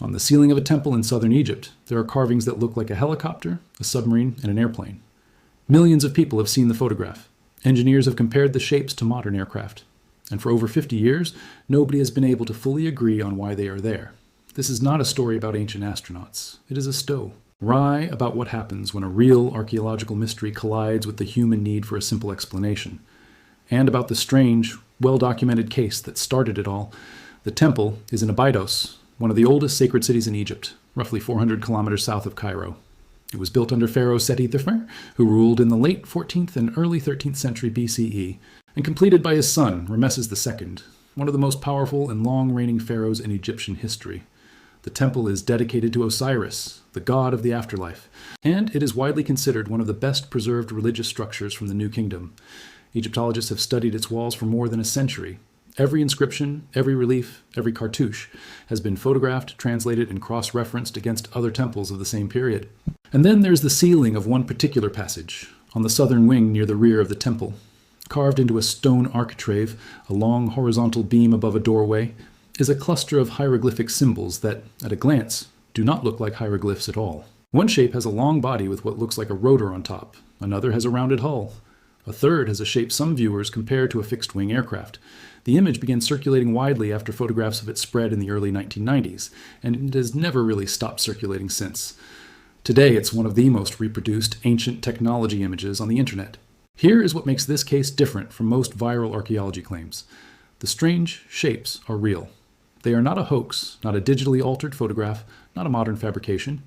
On the ceiling of a temple in southern Egypt, there are carvings that look like a helicopter, a submarine, and an airplane. Millions of people have seen the photograph. Engineers have compared the shapes to modern aircraft. And for over 50 years, nobody has been able to fully agree on why they are there. This is not a story about ancient astronauts. It is a wry about what happens when a real archaeological mystery collides with the human need for a simple explanation. And about the strange, well-documented case that started it all. The temple is in Abydos, one of the oldest sacred cities in Egypt, roughly 400 kilometers south of Cairo. It was built under Pharaoh Seti I, who ruled in the late 14th and early 13th century BCE, and completed by his son, Ramesses II, one of the most powerful and long-reigning pharaohs in Egyptian history. The temple is dedicated to Osiris, the god of the afterlife, and it is widely considered one of the best preserved religious structures from the New Kingdom. Egyptologists have studied its walls for more than a century. Every inscription, every relief, every cartouche has been photographed, translated, and cross-referenced against other temples of the same period. And then there's the ceiling of one particular passage, on the southern wing near the rear of the temple. Carved into a stone architrave, a long horizontal beam above a doorway, is a cluster of hieroglyphic symbols that, at a glance, do not look like hieroglyphs at all. One shape has a long body with what looks like a rotor on top. Another has a rounded hull. A third has a shape some viewers compare to a fixed-wing aircraft. The image began circulating widely after photographs of it spread in the early 1990s, and it has never really stopped circulating since. Today, it's one of the most reproduced ancient technology images on the internet. Here is what makes this case different from most viral archaeology claims. The strange shapes are real. They are not a hoax, not a digitally altered photograph, not a modern fabrication.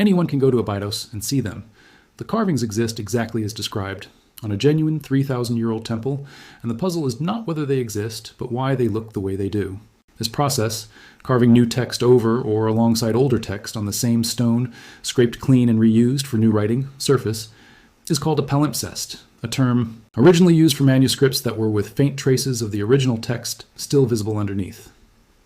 Anyone can go to Abydos and see them. The carvings exist exactly as described, on a genuine 3,000-year-old temple, and the puzzle is not whether they exist, but why they look the way they do. This process, carving new text over or alongside older text on the same stone, scraped clean and reused for new writing, surface, is called a palimpsest, a term originally used for manuscripts that were with faint traces of the original text still visible underneath.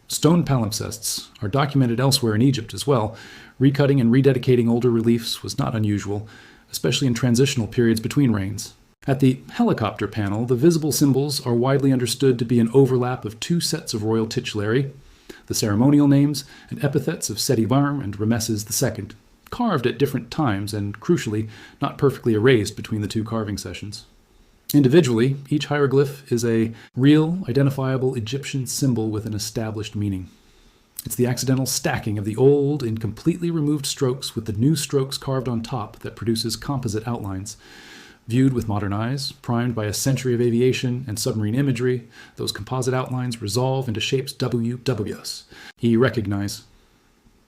Stone palimpsests are documented elsewhere in Egypt as well. Recutting and rededicating older reliefs was not unusual, especially in transitional periods between reigns. At the helicopter panel, the visible symbols are widely understood to be an overlap of two sets of royal titulari, the ceremonial names and epithets of Seti I and Ramesses II, carved at different times and, crucially, not perfectly erased between the two carving sessions. Individually, each hieroglyph is a real, identifiable Egyptian symbol with an established meaning. It's the accidental stacking of the old and completely removed strokes with the new strokes carved on top that produces composite outlines. Viewed with modern eyes, primed by a century of aviation and submarine imagery, those composite outlines resolve into shapes WWs. Recognize.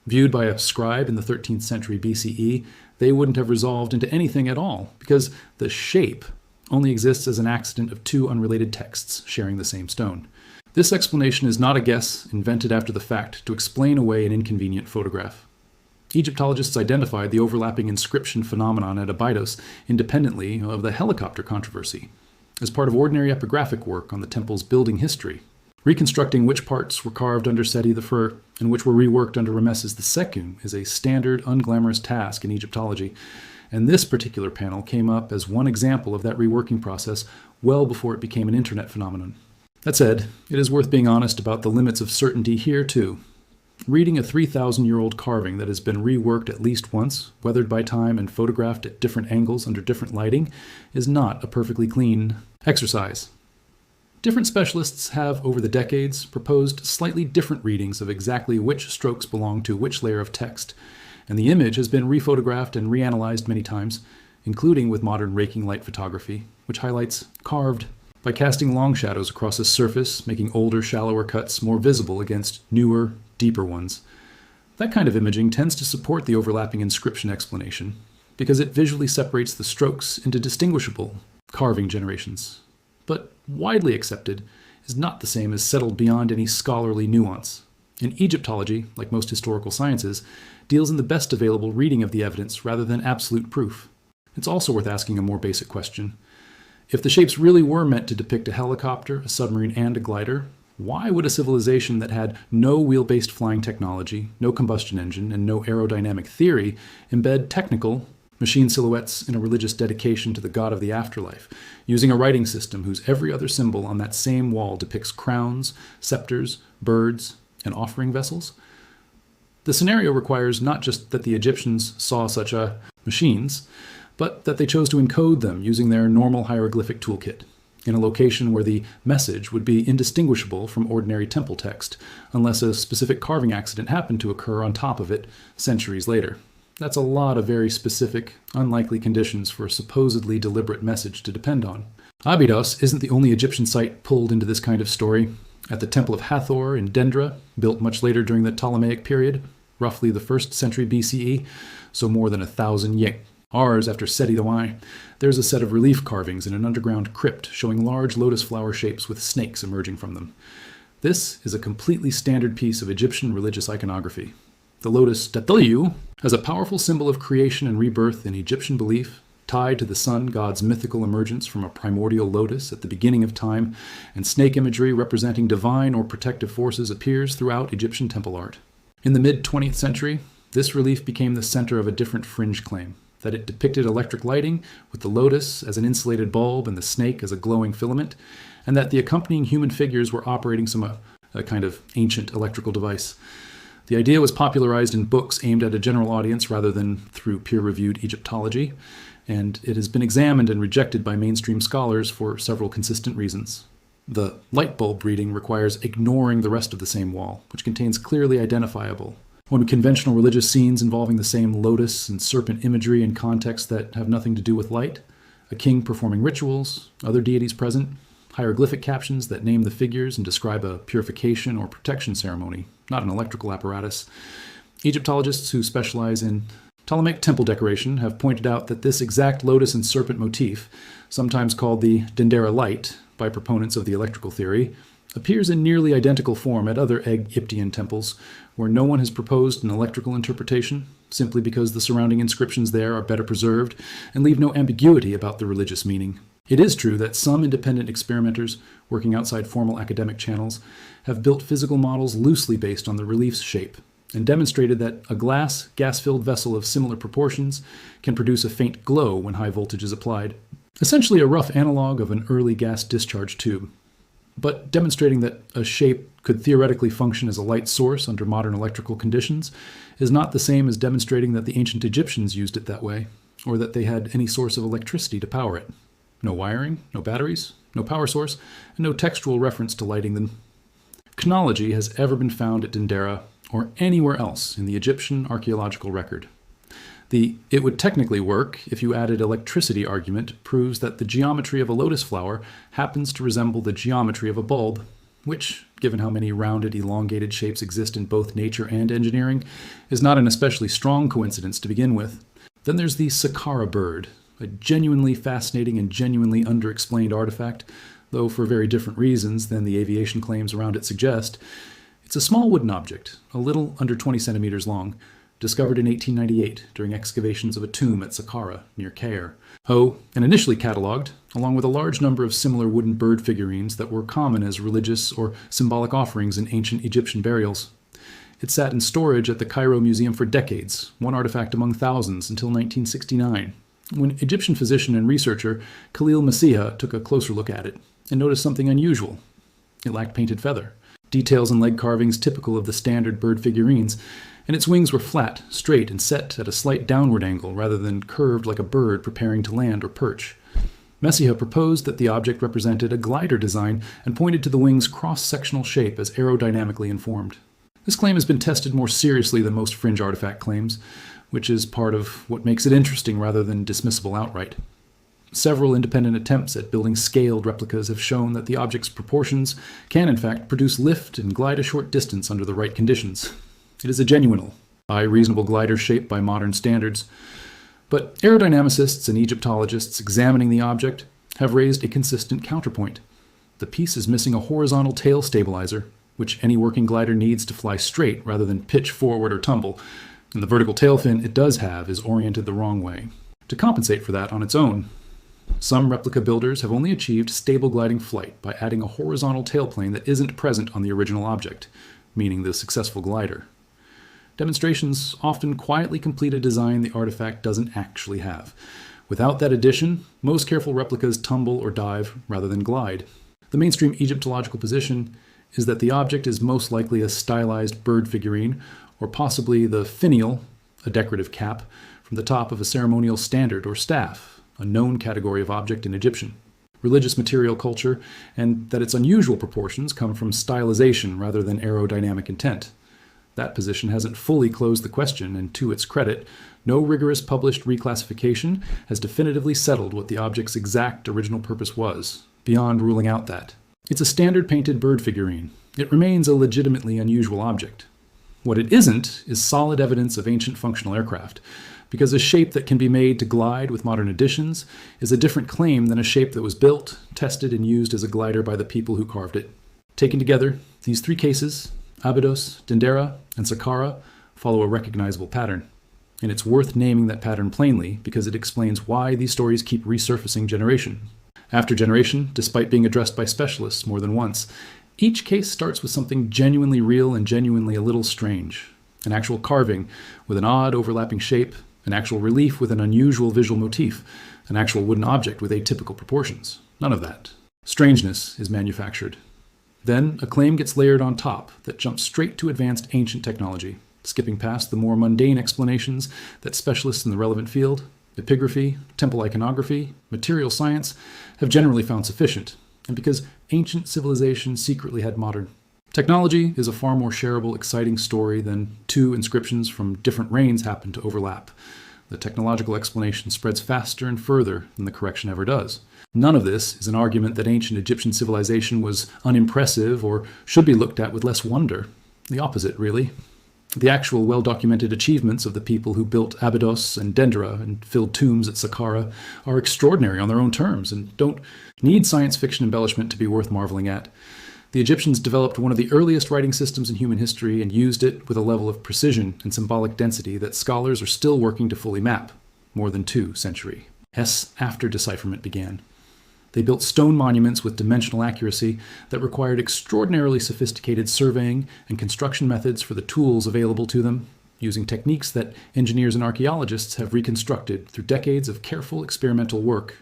Viewed by a scribe in the 13th century BCE, they wouldn't have resolved into anything at all, because the shape only exists as an accident of two unrelated texts sharing the same stone. This explanation is not a guess invented after the fact to explain away an inconvenient photograph. Egyptologists identified the overlapping inscription phenomenon at Abydos independently of the helicopter controversy, as part of ordinary epigraphic work on the temple's building history. Reconstructing which parts were carved under Seti I and which were reworked under Ramesses II is a standard, unglamorous task in Egyptology, and this particular panel came up as one example of that reworking process well before it became an internet phenomenon. That said, it is worth being honest about the limits of certainty here too. Reading a 3,000-year-old carving that has been reworked at least once, weathered by time and photographed at different angles under different lighting, is not a perfectly clean exercise. Different specialists have, over the decades, proposed slightly different readings of exactly which strokes belong to which layer of text, and the image has been rephotographed and reanalyzed many times, including with modern raking light photography, which highlights carved by casting long shadows across a surface, making older, shallower cuts more visible against newer, deeper ones. That kind of imaging tends to support the overlapping inscription explanation, because it visually separates the strokes into distinguishable carving generations. But widely accepted is not the same as settled beyond any scholarly nuance. And Egyptology, like most historical sciences, deals in the best available reading of the evidence rather than absolute proof. It's also worth asking a more basic question. If the shapes really were meant to depict a helicopter, a submarine, and a glider, why would a civilization that had no wheel-based flying technology, no combustion engine, and no aerodynamic theory embed technical, machine silhouettes in a religious dedication to the god of the afterlife, using a writing system whose every other symbol on that same wall depicts crowns, scepters, birds, and offering vessels? The scenario requires not just that the Egyptians saw such machines, but that they chose to encode them using their normal hieroglyphic toolkit, in a location where the message would be indistinguishable from ordinary temple text, unless a specific carving accident happened to occur on top of it centuries later. That's a lot of very specific, unlikely conditions for a supposedly deliberate message to depend on. Abydos isn't the only Egyptian site pulled into this kind of story. At the Temple of Hathor in Dendra, built much later during the Ptolemaic period, roughly the 1st century BCE, so more than 1,000 years after Seti I, there's a set of relief carvings in an underground crypt showing large lotus flower shapes with snakes emerging from them. This is a completely standard piece of Egyptian religious iconography. The lotus depict as a powerful symbol of creation and rebirth in Egyptian belief, tied to the sun god's mythical emergence from a primordial lotus at the beginning of time, and snake imagery representing divine or protective forces appears throughout Egyptian temple art. In the mid-20th century, this relief became the center of a different fringe claim, that it depicted electric lighting, with the lotus as an insulated bulb and the snake as a glowing filament, and that the accompanying human figures were operating a kind of ancient electrical device. The idea was popularized in books aimed at a general audience rather than through peer-reviewed Egyptology, and it has been examined and rejected by mainstream scholars for several consistent reasons. The light bulb reading requires ignoring the rest of the same wall, which contains clearly identifiable, when conventional religious scenes involving the same lotus and serpent imagery in contexts that have nothing to do with light, a king performing rituals, other deities present, hieroglyphic captions that name the figures and describe a purification or protection ceremony, not an electrical apparatus. Egyptologists who specialize in Ptolemaic temple decoration have pointed out that this exact lotus and serpent motif, sometimes called the Dendera light by proponents of the electrical theory, appears in nearly identical form at other Egyptian temples, where no one has proposed an electrical interpretation, simply because the surrounding inscriptions there are better preserved and leave no ambiguity about the religious meaning. It is true that some independent experimenters, working outside formal academic channels, have built physical models loosely based on the relief's shape, and demonstrated that a glass, gas-filled vessel of similar proportions can produce a faint glow when high voltage is applied, essentially a rough analog of an early gas discharge tube. But demonstrating that a shape could theoretically function as a light source under modern electrical conditions is not the same as demonstrating that the ancient Egyptians used it that way, or that they had any source of electricity to power it. No wiring, no batteries, no power source, and no textual reference to lighting them. Chronology has ever been found at Dendera or anywhere else in the Egyptian archaeological record. The "it would technically work if you added electricity" argument proves that the geometry of a lotus flower happens to resemble the geometry of a bulb, which, given how many rounded, elongated shapes exist in both nature and engineering, is not an especially strong coincidence to begin with. Then there's the Saqqara bird, a genuinely fascinating and genuinely underexplained artifact, though for very different reasons than the aviation claims around it suggest. It's a small wooden object, a little under 20 centimeters long, discovered in 1898 during excavations of a tomb at Saqqara, near Caire. And initially catalogued, along with a large number of similar wooden bird figurines that were common as religious or symbolic offerings in ancient Egyptian burials. It sat in storage at the Cairo Museum for decades, one artifact among thousands, until 1969, when Egyptian physician and researcher Khalil Masiha took a closer look at it and noticed something unusual. It lacked painted feather, details and leg carvings typical of the standard bird figurines, and its wings were flat, straight, and set at a slight downward angle rather than curved like a bird preparing to land or perch. Messiha proposed that the object represented a glider design and pointed to the wings' cross-sectional shape as aerodynamically informed. This claim has been tested more seriously than most fringe artifact claims, which is part of what makes it interesting rather than dismissible outright. Several independent attempts at building scaled replicas have shown that the object's proportions can in fact produce lift and glide a short distance under the right conditions. It is a genuine, reasonable glider shape by modern standards, but aerodynamicists and Egyptologists examining the object have raised a consistent counterpoint. The piece is missing a horizontal tail stabilizer, which any working glider needs to fly straight rather than pitch forward or tumble, and the vertical tail fin it does have is oriented the wrong way. To compensate for that on its own, some replica builders have only achieved stable gliding flight by adding a horizontal tailplane that isn't present on the original object, meaning the successful glider. Demonstrations often quietly complete a design the artifact doesn't actually have. Without that addition, most careful replicas tumble or dive rather than glide. The mainstream Egyptological position is that the object is most likely a stylized bird figurine or possibly the finial, a decorative cap, from the top of a ceremonial standard or staff, a known category of object in Egyptian. Religious material culture, and that its unusual proportions come from stylization rather than aerodynamic intent. That position hasn't fully closed the question, and to its credit, no rigorous published reclassification has definitively settled what the object's exact original purpose was, beyond ruling out that. It's a standard painted bird figurine. It remains a legitimately unusual object. What it isn't is solid evidence of ancient functional aircraft, because a shape that can be made to glide with modern additions is a different claim than a shape that was built, tested, and used as a glider by the people who carved it. Taken together, these three cases, Abydos, Dendera, and Saqqara, follow a recognizable pattern. And it's worth naming that pattern plainly because it explains why these stories keep resurfacing generation after generation, despite being addressed by specialists more than once. Each case starts with something genuinely real and genuinely a little strange. An actual carving with an odd overlapping shape, an actual relief with an unusual visual motif, an actual wooden object with atypical proportions. None of that. Strangeness is manufactured. Then a claim gets layered on top that jumps straight to advanced ancient technology, skipping past the more mundane explanations that specialists in the relevant field, epigraphy, temple iconography, material science, have generally found sufficient, and because ancient civilization secretly had modern. Technology is a far more shareable, exciting story than two inscriptions from different reigns happen to overlap. The technological explanation spreads faster and further than the correction ever does. None of this is an argument that ancient Egyptian civilization was unimpressive or should be looked at with less wonder. The opposite, really. The actual well-documented achievements of the people who built Abydos and Dendera and filled tombs at Saqqara are extraordinary on their own terms and don't need science fiction embellishment to be worth marveling at. The Egyptians developed one of the earliest writing systems in human history and used it with a level of precision and symbolic density that scholars are still working to fully map, more than 2 centuries after decipherment began. They built stone monuments with dimensional accuracy that required extraordinarily sophisticated surveying and construction methods for the tools available to them, using techniques that engineers and archaeologists have reconstructed through decades of careful experimental work.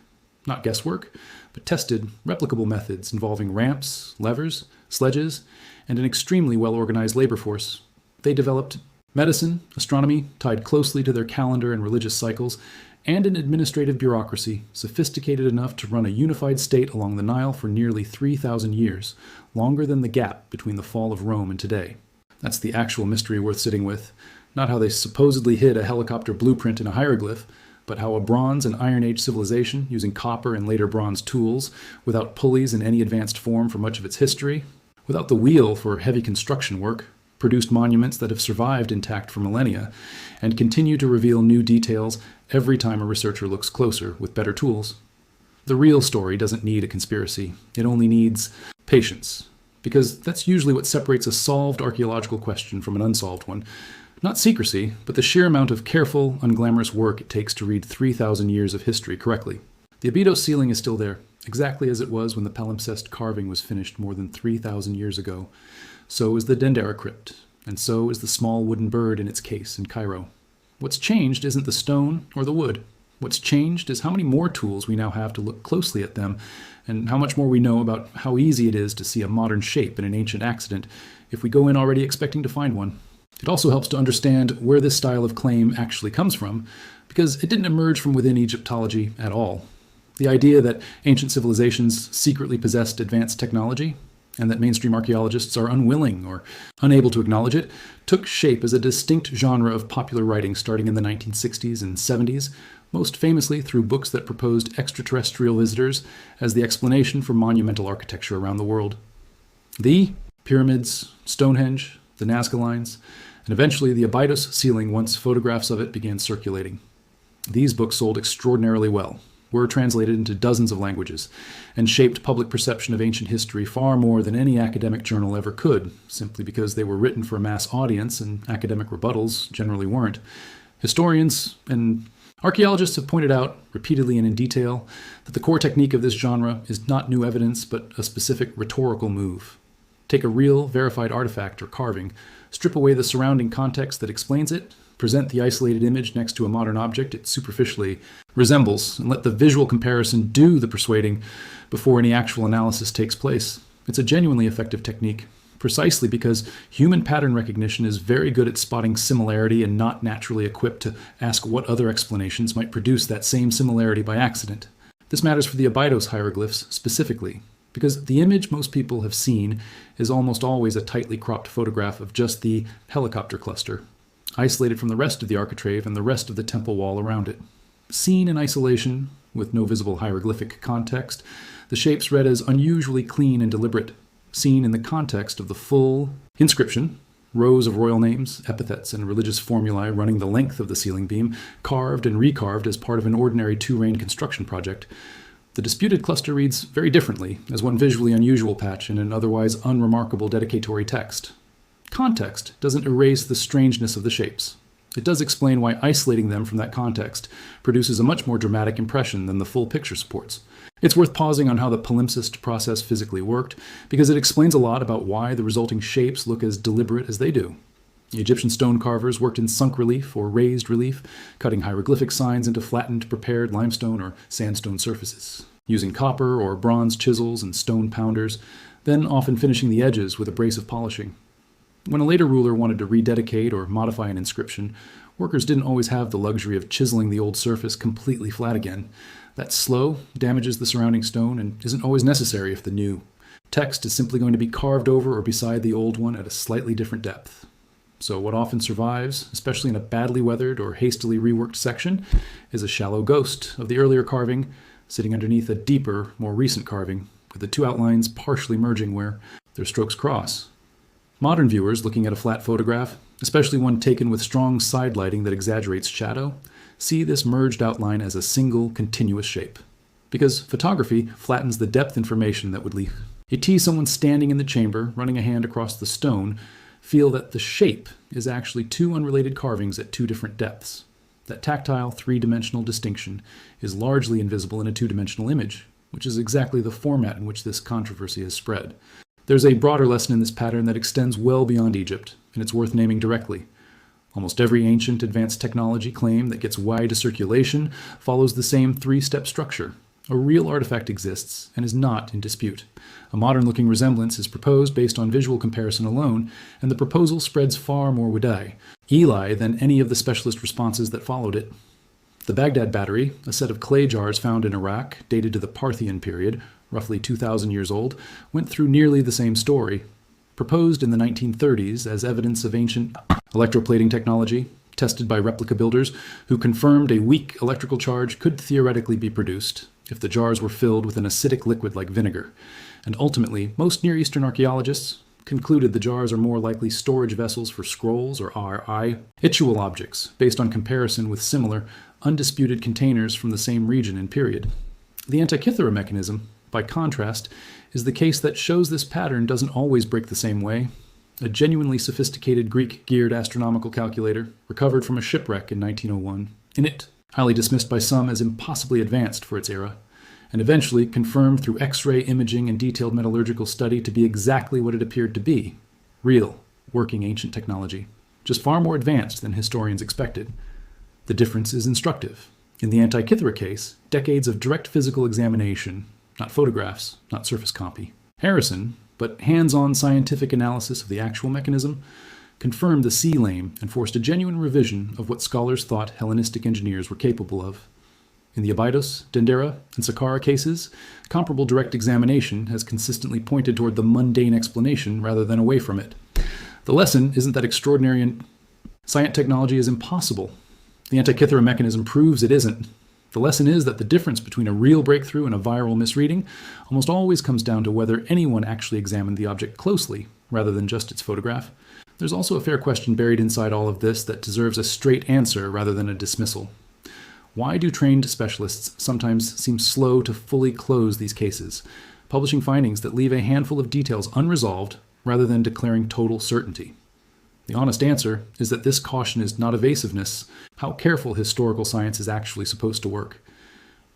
Not guesswork, but tested, replicable methods involving ramps, levers, sledges, and an extremely well-organized labor force. They developed medicine, astronomy, tied closely to their calendar and religious cycles, and an administrative bureaucracy sophisticated enough to run a unified state along the Nile for nearly 3,000 years, longer than the gap between the fall of Rome and today. That's the actual mystery worth sitting with, not how they supposedly hid a helicopter blueprint in a hieroglyph, but how a Bronze and Iron Age civilization, using copper and later bronze tools, without pulleys in any advanced form for much of its history, without the wheel for heavy construction work, produced monuments that have survived intact for millennia, and continue to reveal new details every time a researcher looks closer with better tools. The real story doesn't need a conspiracy. It only needs patience, because that's usually what separates a solved archaeological question from an unsolved one. Not secrecy, but the sheer amount of careful, unglamorous work it takes to read 3,000 years of history correctly. The Abydos ceiling is still there, exactly as it was when the palimpsest carving was finished more than 3,000 years ago. So is the Dendera crypt, and so is the small wooden bird in its case in Cairo. What's changed isn't the stone or the wood. What's changed is how many more tools we now have to look closely at them, and how much more we know about how easy it is to see a modern shape in an ancient accident if we go in already expecting to find one. It also helps to understand where this style of claim actually comes from, because it didn't emerge from within Egyptology at all. The idea that ancient civilizations secretly possessed advanced technology, and that mainstream archaeologists are unwilling or unable to acknowledge it, took shape as a distinct genre of popular writing starting in the 1960s and 70s, most famously through books that proposed extraterrestrial visitors as the explanation for monumental architecture around the world. The pyramids, Stonehenge, the Nazca Lines, and eventually the Abydos ceiling once photographs of it began circulating. These books sold extraordinarily well, were translated into dozens of languages, and shaped public perception of ancient history far more than any academic journal ever could, simply because they were written for a mass audience and academic rebuttals generally weren't. Historians and archaeologists have pointed out, repeatedly and in detail, that the core technique of this genre is not new evidence, but a specific rhetorical move. Take a real, verified artifact or carving, strip away the surrounding context that explains it, present the isolated image next to a modern object it superficially resembles, and let the visual comparison do the persuading before any actual analysis takes place. It's a genuinely effective technique, precisely because human pattern recognition is very good at spotting similarity and not naturally equipped to ask what other explanations might produce that same similarity by accident. This matters for the Abydos hieroglyphs specifically, because the image most people have seen is almost always a tightly cropped photograph of just the helicopter cluster, isolated from the rest of the architrave and the rest of the temple wall around it. Seen in isolation, with no visible hieroglyphic context, the shapes read as unusually clean and deliberate. Seen in the context of the full inscription, rows of royal names, epithets, and religious formulae running the length of the ceiling beam, carved and recarved as part of an ordinary two-reign construction project, the disputed cluster reads very differently as one visually unusual patch in an otherwise unremarkable dedicatory text. Context doesn't erase the strangeness of the shapes. It does explain why isolating them from that context produces a much more dramatic impression than the full picture supports. It's worth pausing on how the palimpsest process physically worked, because it explains a lot about why the resulting shapes look as deliberate as they do. The Egyptian stone carvers worked in sunk relief or raised relief, cutting hieroglyphic signs into flattened, prepared limestone or sandstone surfaces, using copper or bronze chisels and stone pounders, then often finishing the edges with abrasive polishing. When a later ruler wanted to rededicate or modify an inscription, workers didn't always have the luxury of chiseling the old surface completely flat again. That's slow, damages the surrounding stone, and isn't always necessary if the new text is simply going to be carved over or beside the old one at a slightly different depth. So what often survives, especially in a badly weathered or hastily reworked section, is a shallow ghost of the earlier carving sitting underneath a deeper, more recent carving, with the two outlines partially merging where their strokes cross. Modern viewers looking at a flat photograph, especially one taken with strong side lighting that exaggerates shadow, see this merged outline as a single, continuous shape. Because photography flattens the depth information that would leave. You tease someone standing in the chamber, running a hand across the stone, feel that the shape is actually two unrelated carvings at two different depths. That tactile, three-dimensional distinction is largely invisible in a two-dimensional image, which is exactly the format in which this controversy has spread. There's a broader lesson in this pattern that extends well beyond Egypt, and it's worth naming directly. Almost every ancient advanced technology claim that gets wide to circulation follows the same three-step structure. A real artifact exists and is not in dispute. A modern-looking resemblance is proposed based on visual comparison alone, and the proposal spreads far more Wadai, Eli, than any of the specialist responses that followed it. The Baghdad Battery, a set of clay jars found in Iraq, dated to the Parthian period, roughly 2,000 years old, went through nearly the same story. Proposed in the 1930s as evidence of ancient electroplating technology, tested by replica builders who confirmed a weak electrical charge could theoretically be produced if the jars were filled with an acidic liquid like vinegar. And ultimately, most Near Eastern archaeologists concluded the jars are more likely storage vessels for scrolls or ritual objects, based on comparison with similar, undisputed containers from the same region and period. The Antikythera mechanism, by contrast, is the case that shows this pattern doesn't always break the same way. A genuinely sophisticated Greek-geared astronomical calculator, recovered from a shipwreck in 1901, in it, highly dismissed by some as impossibly advanced for its era, and eventually confirmed through X-ray imaging and detailed metallurgical study to be exactly what it appeared to be: real, working ancient technology, just far more advanced than historians expected. The difference is instructive. In the Antikythera case, decades of direct physical examination, not photographs, not surface copy. Harrison, but hands-on scientific analysis of the actual mechanism, confirmed the sea lame and forced a genuine revision of what scholars thought Hellenistic engineers were capable of. In the Abydos, Dendera, and Saqqara cases, comparable direct examination has consistently pointed toward the mundane explanation rather than away from it. The lesson isn't that extraordinary and science technology is impossible. The Antikythera mechanism proves it isn't. The lesson is that the difference between a real breakthrough and a viral misreading almost always comes down to whether anyone actually examined the object closely, rather than just its photograph. There's also a fair question buried inside all of this that deserves a straight answer rather than a dismissal. Why do trained specialists sometimes seem slow to fully close these cases, publishing findings that leave a handful of details unresolved rather than declaring total certainty? The honest answer is that this caution is not evasiveness, how careful historical science is actually supposed to work.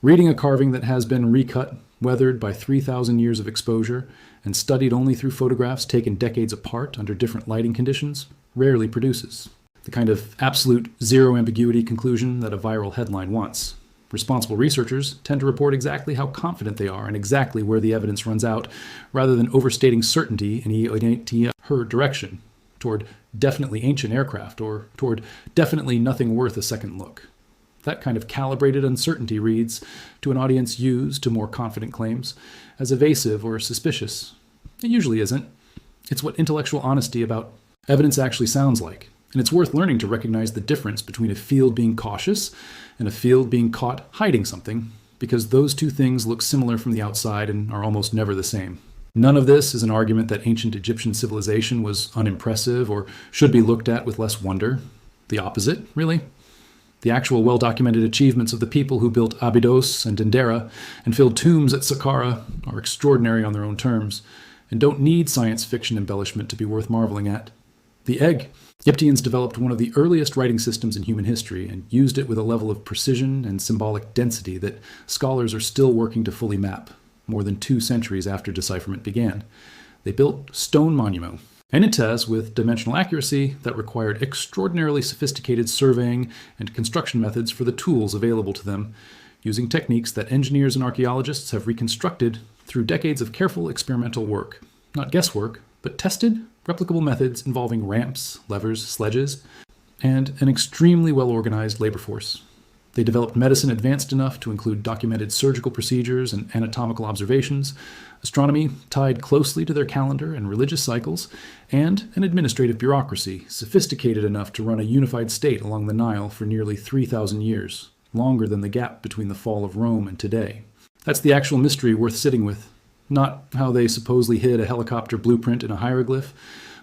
Reading a carving that has been recut, weathered by 3,000 years of exposure, and studied only through photographs taken decades apart under different lighting conditions rarely produces the kind of absolute zero ambiguity conclusion that a viral headline wants. Responsible researchers tend to report exactly how confident they are and exactly where the evidence runs out, rather than overstating certainty in her direction, toward definitely ancient aircraft or toward definitely nothing worth a second look. That kind of calibrated uncertainty reads, to an audience used to more confident claims, as evasive or suspicious. It usually isn't. It's what intellectual honesty about evidence actually sounds like. And it's worth learning to recognize the difference between a field being cautious and a field being caught hiding something, because those two things look similar from the outside and are almost never the same. None of this is an argument that ancient Egyptian civilization was unimpressive or should be looked at with less wonder. The opposite, really. The actual well-documented achievements of the people who built Abydos and Dendera and filled tombs at Saqqara are extraordinary on their own terms, and don't need science fiction embellishment to be worth marveling at. The egg. Egyptians developed one of the earliest writing systems in human history and used it with a level of precision and symbolic density that scholars are still working to fully map, more than 2 centuries after decipherment began. They built stone monument, enites with dimensional accuracy that required extraordinarily sophisticated surveying and construction methods for the tools available to them, using techniques that engineers and archaeologists have reconstructed through decades of careful experimental work. Not guesswork, but tested, replicable methods involving ramps, levers, sledges, and an extremely well-organized labor force. They developed medicine advanced enough to include documented surgical procedures and anatomical observations, astronomy tied closely to their calendar and religious cycles, and an administrative bureaucracy sophisticated enough to run a unified state along the Nile for nearly 3,000 years, longer than the gap between the fall of Rome and today. That's the actual mystery worth sitting with. Not how they supposedly hid a helicopter blueprint in a hieroglyph,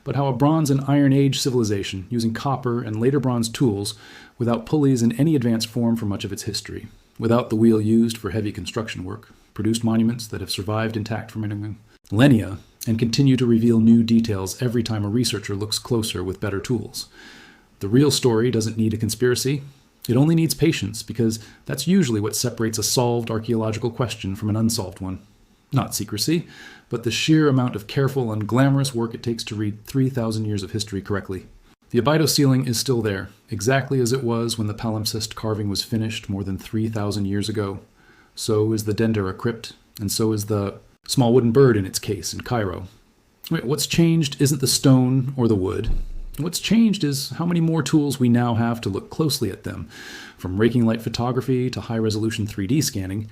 but how a Bronze and Iron Age civilization, using copper and later bronze tools, without pulleys in any advanced form for much of its history, without the wheel used for heavy construction work, produced monuments that have survived intact for millennia and continue to reveal new details every time a researcher looks closer with better tools. The real story doesn't need a conspiracy. It only needs patience, because that's usually what separates a solved archaeological question from an unsolved one. Not secrecy, but the sheer amount of careful and glamorous work it takes to read 3,000 years of history correctly. The Abydos ceiling is still there, exactly as it was when the palimpsest carving was finished more than 3,000 years ago. So is the Dendera crypt, and so is the small wooden bird in its case in Cairo. What's changed isn't the stone or the wood. What's changed is how many more tools we now have to look closely at them, from raking light photography to high-resolution 3D scanning,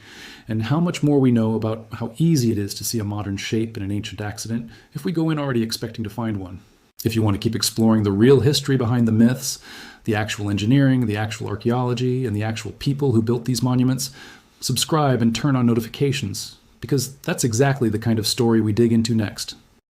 and how much more we know about how easy it is to see a modern shape in an ancient accident if we go in already expecting to find one. If you want to keep exploring the real history behind the myths, the actual engineering, the actual archaeology, and the actual people who built these monuments, subscribe and turn on notifications, because that's exactly the kind of story we dig into next.